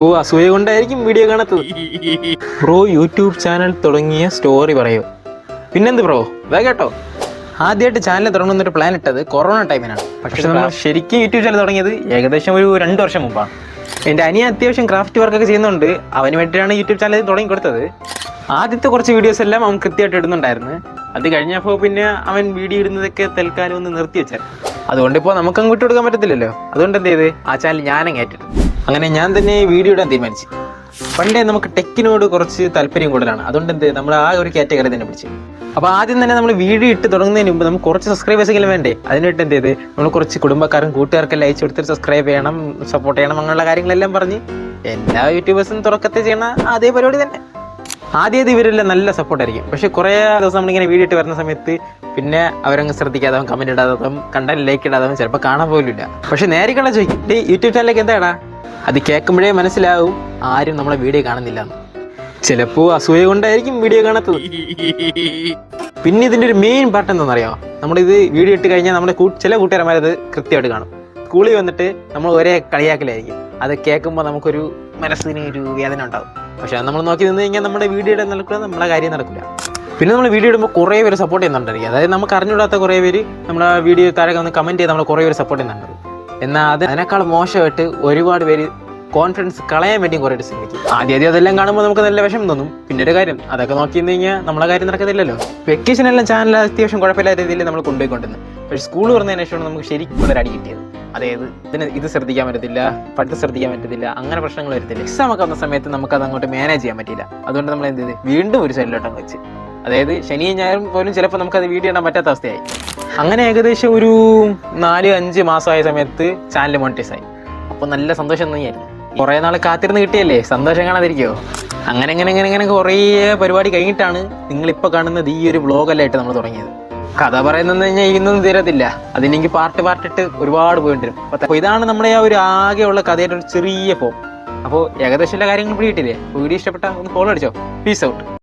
ഓ അസൂയ കൊണ്ടായിരിക്കും വീഡിയോ കാണാത്തത്. ബ്രോ യൂട്യൂബ് ചാനൽ തുടങ്ങിയ സ്റ്റോറി പറയൂ. പിന്നെന്ത് ബ്രോ വേഗട്ടോ. ആദ്യമായിട്ട് ചാനൽ തുടങ്ങുന്നൊരു പ്ലാൻ ഇട്ടത് കൊറോണ ടൈമിനാണ്. പക്ഷെ നമ്മൾ ശരിക്കും യൂട്യൂബ് ചാനൽ തുടങ്ങിയത് ഏകദേശം ഒരു 2 വർഷം മുമ്പാണ്. എൻ്റെ അനിയൻ അത്യാവശ്യം ക്രാഫ്റ്റ് വർക്കൊക്കെ ചെയ്യുന്നുണ്ട്. അവന് വേണ്ടിയിട്ടാണ് യൂട്യൂബ് ചാനൽ തുടങ്ങി കൊടുത്തത്. ആദ്യത്തെ കുറച്ച് വീഡിയോസ് എല്ലാം അവൻ കൃത്യമായിട്ട് ഇടുന്നുണ്ടായിരുന്നു. അത് കഴിഞ്ഞപ്പോൾ പിന്നെ അവൻ വീഡിയോ ഇടുന്നതൊക്കെ തൽക്കാലം ഒന്ന് നിർത്തി വെച്ചാൽ. അതുകൊണ്ടിപ്പോൾ നമുക്ക് അങ്ങോട്ട് കൊടുക്കാൻ പറ്റത്തില്ലല്ലോ. അതുകൊണ്ട് എന്ത് ചെയ്ത് ആ ചാനൽ ഞാനങ്ങ് ഏറ്റെടുത്തു. അങ്ങനെ ഞാൻ തന്നെ വീഡിയോ ഇടാൻ തീരുമാനിച്ചു. പണ്ടേ നമുക്ക് ടെക്കിനോട് കുറച്ച് താല്പര്യം കൂടുതലാണ്. അതുകൊണ്ട് എന്ത് നമ്മൾ ആ ഒരു കാറ്റഗറി തന്നെ പിടിച്ചു. അപ്പോൾ ആദ്യം തന്നെ നമ്മൾ വീഡിയോ ഇട്ട് തുടങ്ങുന്നതിന് മുമ്പ് നമുക്ക് കുറച്ച് സബ്സ്ക്രൈബേഴ്സെങ്കിലും വേണ്ടേ. അതിനായിട്ട് എന്ത് ചെയ്ത് നമ്മൾ കുറച്ച് കുടുംബക്കാരും കൂട്ടുകാർക്കെല്ലാം അയച്ചു കൊടുത്തിട്ട് സബ്സ്ക്രൈബ് ചെയ്യണം, സപ്പോർട്ട് ചെയ്യണം, അങ്ങനെയുള്ള കാര്യങ്ങളെല്ലാം പറഞ്ഞ് എല്ലാ യൂട്യൂബേഴ്സും തുടക്കത്തിൽ ചെയ്യണ അതേ പരിപാടി തന്നെ. ആദ്യം ഇവരെല്ലാം നല്ല സപ്പോർട്ടായിരിക്കും. പക്ഷെ കുറേ ദിവസം നമ്മളിങ്ങനെ വീഡിയോ ഇട്ട് വരുന്ന സമയത്ത് പിന്നെ അവരങ്ങ് ശ്രദ്ധിക്കാതെ കമൻറ്റ് ഇടാതെ കണ്ടന്റ് ലൈക്ക് ഇടാതെ ചിലപ്പോൾ കാണാൻ പോലില്ല. പക്ഷെ നേരിക്കണ്ട ചോദിക്കും, യൂട്യൂബ് ചാനലിലേക്ക് എന്താടാ? അത് കേൾക്കുമ്പോഴേ മനസ്സിലാവും ആരും നമ്മളെ വീഡിയോ കാണുന്നില്ല എന്ന്. ചിലപ്പോൾ അസൂയ കൊണ്ടായിരിക്കും വീഡിയോ കാണാത്തത്. പിന്നെ ഇതിൻ്റെ ഒരു മെയിൻ പാർട്ട് എന്താണെന്നറിയാമോ? നമ്മളിത് വീഡിയോ ഇട്ട് കഴിഞ്ഞാൽ നമ്മുടെ ചില കൂട്ടുകാരന്മാരത് കൃത്യമായിട്ട് കാണും. സ്കൂളിൽ വന്നിട്ട് നമ്മൾ ഒരേ കളിയാക്കലായിരിക്കും. അത് കേൾക്കുമ്പോൾ നമുക്കൊരു മനസ്സിന് ഒരു വേദന ഉണ്ടാകും. പക്ഷെ അത് നമ്മൾ നോക്കി നിന്ന് കഴിഞ്ഞാൽ നമ്മുടെ വീഡിയോയുടെ നടക്കില്ല, നമ്മളെ കാര്യം നടക്കില്ല. പിന്നെ നമ്മൾ വീഡിയോ ഇടുമ്പോൾ കുറേ പേര് സപ്പോർട്ട് ചെയ്യുന്നുണ്ടായിരിക്കും. അതായത് നമുക്ക് അറിഞ്ഞുകൂടാത്ത കുറേ പേര് നമ്മളെ വീഡിയോ താഴെ വന്ന് കമൻറ്റ് ചെയ്ത് നമ്മൾ കുറേ പേര് സപ്പോർട്ട് ചെയ്യുന്നുണ്ട്. എന്നാൽ അതിനേക്കാൾ മോശമായിട്ട് ഒരുപാട് പേര് കോൺഫിഡൻസ് കളയാൻ വേണ്ടി കുറേ ശ്രമിക്കും. ആദ്യം അതെല്ലാം കാണുമ്പോൾ നമുക്ക് നല്ല വിഷമം തോന്നും. പിന്നെ ഒരു കാര്യം, അതൊക്കെ നോക്കി നിന്ന് കഴിഞ്ഞാൽ നമ്മളെ കാര്യം നടക്കത്തില്ലല്ലോ. വെക്കേഷനെല്ലാം ചാനൽ അത്യാവശ്യം കുഴപ്പമില്ലാത്ത രീതിയിൽ നമ്മൾ കൊണ്ടുപോയിക്കൊണ്ടിരുന്നത്. പക്ഷേ സ്കൂൾ തുറന്നതിന് ശേഷമാണ് നമുക്ക് ശരിക്കും ഒരു അടി കിട്ടിയത്. അതായത് ഇത് ശ്രദ്ധിക്കാൻ പറ്റത്തില്ല, പഠിത്തം ശ്രദ്ധിക്കാൻ പറ്റത്തില്ല, അങ്ങനെ പ്രശ്നങ്ങൾ വരത്തില്ല. എക്സാം ഒക്കെ വന്ന സമയത്ത് നമുക്കത് അങ്ങോട്ട് മാനേജ് ചെയ്യാൻ പറ്റില്ല. അതുകൊണ്ട് നമ്മൾ എന്ത് ചെയ്ത് വീണ്ടും ഒരു സൈഡിലോട്ടം വെച്ച്, അതായത് ശനിയും ഞായറും പോലും ചിലപ്പോൾ നമുക്കത് വീഡിയോ ഇടാൻ പറ്റാത്ത അവസ്ഥയായി. അങ്ങനെ ഏകദേശം ഒരു 4-5 മാസമായ സമയത്ത് ചാനൽ മോണിറ്റൈസ് ആയി. അപ്പോൾ നല്ല സന്തോഷം തന്നെയായിരുന്നു. കുറേ നാൾ കാത്തിരുന്ന് കിട്ടിയല്ലേ, സന്തോഷം കാണാതിരിക്കുമോ? അങ്ങനെ കുറേ പരിപാടി കഴിഞ്ഞിട്ടാണ് നിങ്ങളിപ്പോൾ കാണുന്നത് ഈ ഒരു വ്ളോഗല്ലായിട്ട് നമ്മൾ തുടങ്ങിയത്. കഥ പറയുന്നതെന്ന് കഴിഞ്ഞാൽ ഇന്നൊന്നും തീരത്തില്ല. അതിനെങ്കിൽ പാർട്ട് ഒരുപാട് പോയിട്ടിരും. അപ്പോൾ ഇതാണ് നമ്മുടെ ആ ഒരു ആകെയുള്ള കഥയുടെ ഒരു ചെറിയ ഫോം. അപ്പോൾ ഏകദേശം എല്ലാ കാര്യങ്ങളും പിടിയിട്ടില്ലേ? വീഡിയോ ഇഷ്ടപ്പെട്ടാൽ ഒന്ന് ഫോളോ അടിച്ചോ. Peace out.